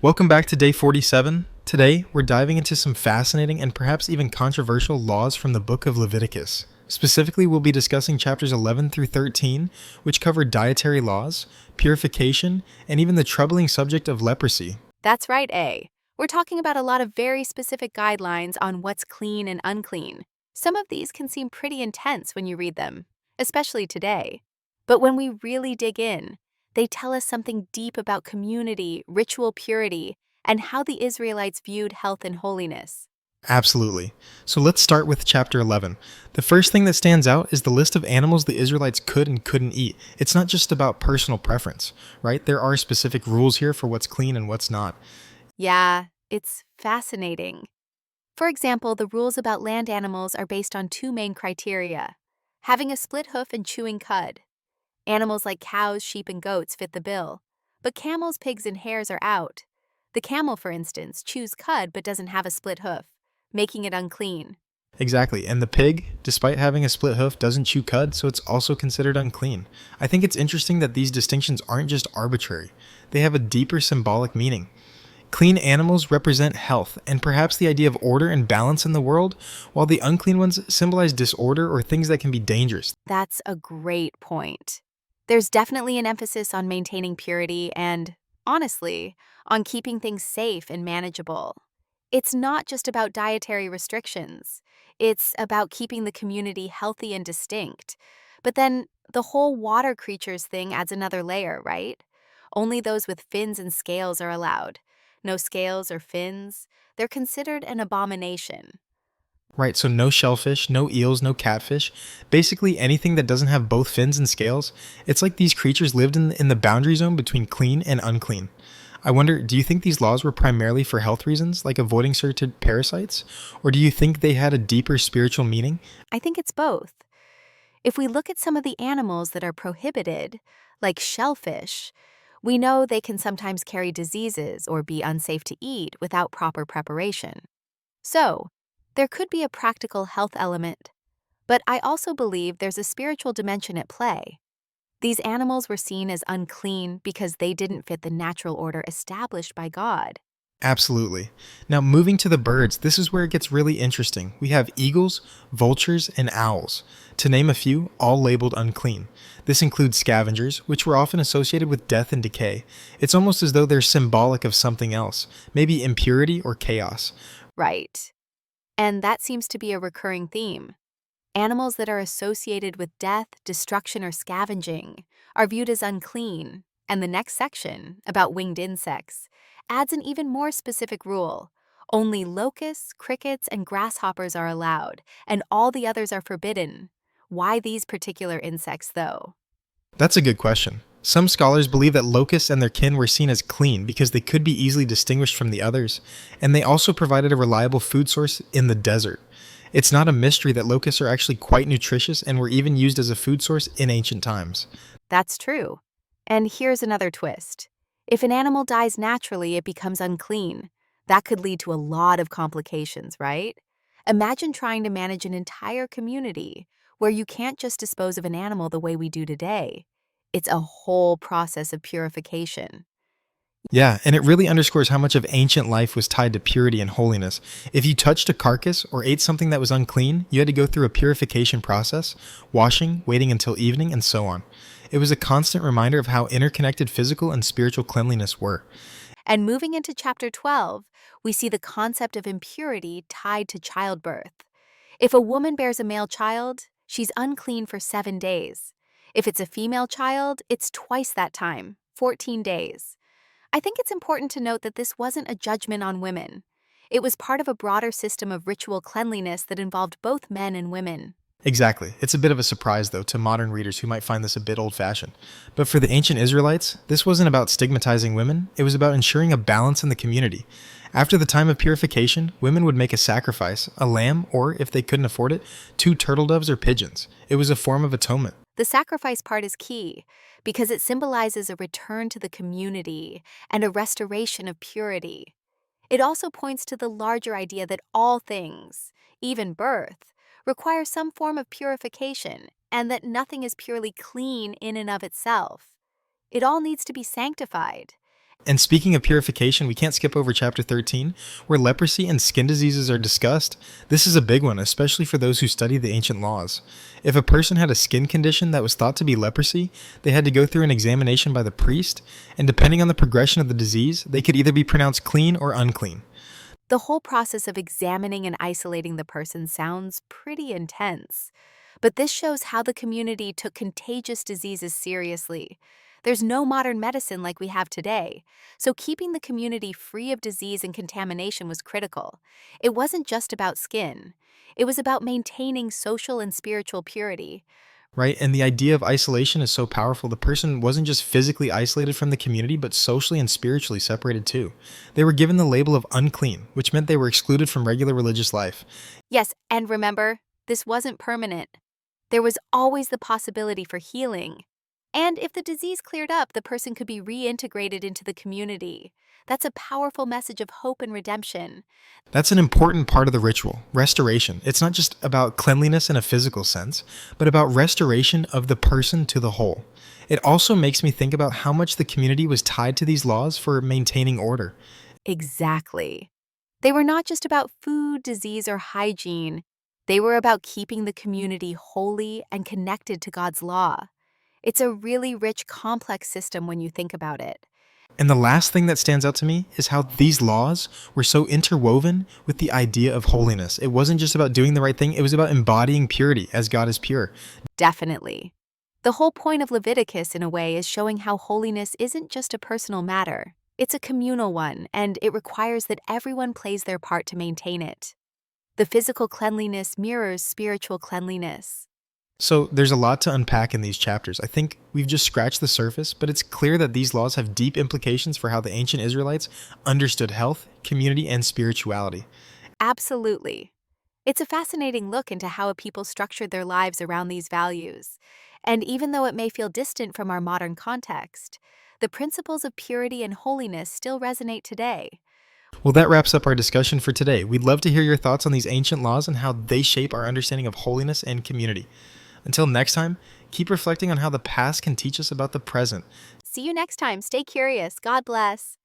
Welcome back to day 47. Today, we're diving into some fascinating and perhaps even controversial laws from the book of Leviticus. Specifically, we'll be discussing chapters 11 through 13, which cover dietary laws, purification, and even the troubling subject of leprosy. That's right, A. We're talking about a lot of very specific guidelines on what's clean and unclean. Some of these can seem pretty intense when you read them, especially today. But when we really dig in, they tell us something deep about community, ritual purity, and how the Israelites viewed health and holiness. Absolutely. So let's start with chapter 11. The first thing that stands out is the list of animals the Israelites could and couldn't eat. It's not just about personal preference, right? There are specific rules here for what's clean and what's not. Yeah, it's fascinating. For example, the rules about land animals are based on two main criteria: having a split hoof and chewing cud. Animals like cows, sheep, and goats fit the bill, but camels, pigs, and hares are out. The camel, for instance, chews cud but doesn't have a split hoof, making it unclean. Exactly. And the pig, despite having a split hoof, doesn't chew cud, so it's also considered unclean. I think it's interesting that these distinctions aren't just arbitrary. They have a deeper symbolic meaning. Clean animals represent health and perhaps the idea of order and balance in the world, while the unclean ones symbolize disorder or things that can be dangerous. That's a great point. There's definitely an emphasis on maintaining purity and, honestly, on keeping things safe and manageable. It's not just about dietary restrictions. It's about keeping the community healthy and distinct. But then the whole water creatures thing adds another layer, right? Only those with fins and scales are allowed. No scales or fins, they're considered an abomination. Right, so no shellfish, no eels, no catfish. Basically anything that doesn't have both fins and scales. It's like these creatures lived in the boundary zone between clean and unclean. I wonder, do you think these laws were primarily for health reasons, like avoiding certain parasites? Or do you think they had a deeper spiritual meaning? I think it's both. If we look at some of the animals that are prohibited, like shellfish, we know they can sometimes carry diseases or be unsafe to eat without proper preparation. So, there could be a practical health element. But I also believe there's a spiritual dimension at play. These animals were seen as unclean because they didn't fit the natural order established by God. Absolutely. Now, moving to the birds, this is where it gets really interesting. We have eagles, vultures, and owls. To name a few, all labeled unclean. This includes scavengers, which were often associated with death and decay. It's almost as though they're symbolic of something else, maybe impurity or chaos. Right. And that seems to be a recurring theme. Animals that are associated with death, destruction, or scavenging are viewed as unclean, and the next section, about winged insects, adds an even more specific rule. Only locusts, crickets, and grasshoppers are allowed, and all the others are forbidden. Why these particular insects, though? That's a good question. Some scholars believe that locusts and their kin were seen as clean because they could be easily distinguished from the others, and they also provided a reliable food source in the desert. It's not a mystery that locusts are actually quite nutritious and were even used as a food source in ancient times. That's true. And here's another twist. If an animal dies naturally, it becomes unclean. That could lead to a lot of complications, right? Imagine trying to manage an entire community where you can't just dispose of an animal the way we do today. It's a whole process of purification. Yeah, and it really underscores how much of ancient life was tied to purity and holiness. If you touched a carcass or ate something that was unclean, you had to go through a purification process, washing, waiting until evening, and so on. It was a constant reminder of how interconnected physical and spiritual cleanliness were. And moving into chapter 12, we see the concept of impurity tied to childbirth. If a woman bears a male child, she's unclean for 7 days. If it's a female child, it's twice that time, 14 days. I think it's important to note that this wasn't a judgment on women. It was part of a broader system of ritual cleanliness that involved both men and women. Exactly. It's a bit of a surprise, though, to modern readers who might find this a bit old-fashioned. But for the ancient Israelites, this wasn't about stigmatizing women, it was about ensuring a balance in the community. After the time of purification, women would make a sacrifice, a lamb, or, if they couldn't afford it, 2 turtle doves or pigeons. It was a form of atonement. The sacrifice part is key because it symbolizes a return to the community and a restoration of purity. It also points to the larger idea that all things, even birth, require some form of purification and that nothing is purely clean in and of itself. It all needs to be sanctified. And speaking of purification, we can't skip over chapter 13, where leprosy and skin diseases are discussed. This is a big one, especially for those who study the ancient laws. If a person had a skin condition that was thought to be leprosy, they had to go through an examination by the priest, and depending on the progression of the disease, they could either be pronounced clean or unclean. The whole process of examining and isolating the person sounds pretty intense. But this shows how the community took contagious diseases seriously. There's no modern medicine like we have today, so keeping the community free of disease and contamination was critical. It wasn't just about skin. It was about maintaining social and spiritual purity. Right? And the idea of isolation is so powerful. The person wasn't just physically isolated from the community, but socially and spiritually separated too. They were given the label of unclean, which meant they were excluded from regular religious life. Yes, and remember, this wasn't permanent. There was always the possibility for healing. And if the disease cleared up, the person could be reintegrated into the community. That's a powerful message of hope and redemption. That's an important part of the ritual, restoration. It's not just about cleanliness in a physical sense, but about restoration of the person to the whole. It also makes me think about how much the community was tied to these laws for maintaining order. Exactly. They were not just about food, disease, or hygiene. They were about keeping the community holy and connected to God's law. It's a really rich, complex system when you think about it. And the last thing that stands out to me is how these laws were so interwoven with the idea of holiness. It wasn't just about doing the right thing, it was about embodying purity as God is pure. Definitely. The whole point of Leviticus, in a way, is showing how holiness isn't just a personal matter. It's a communal one, and it requires that everyone plays their part to maintain it. The physical cleanliness mirrors spiritual cleanliness. So there's a lot to unpack in these chapters. I think we've just scratched the surface, but it's clear that these laws have deep implications for how the ancient Israelites understood health, community, and spirituality. Absolutely. It's a fascinating look into how a people structured their lives around these values. And even though it may feel distant from our modern context, the principles of purity and holiness still resonate today. Well, that wraps up our discussion for today. We'd love to hear your thoughts on these ancient laws and how they shape our understanding of holiness and community. Until next time, keep reflecting on how the past can teach us about the present. See you next time. Stay curious. God bless.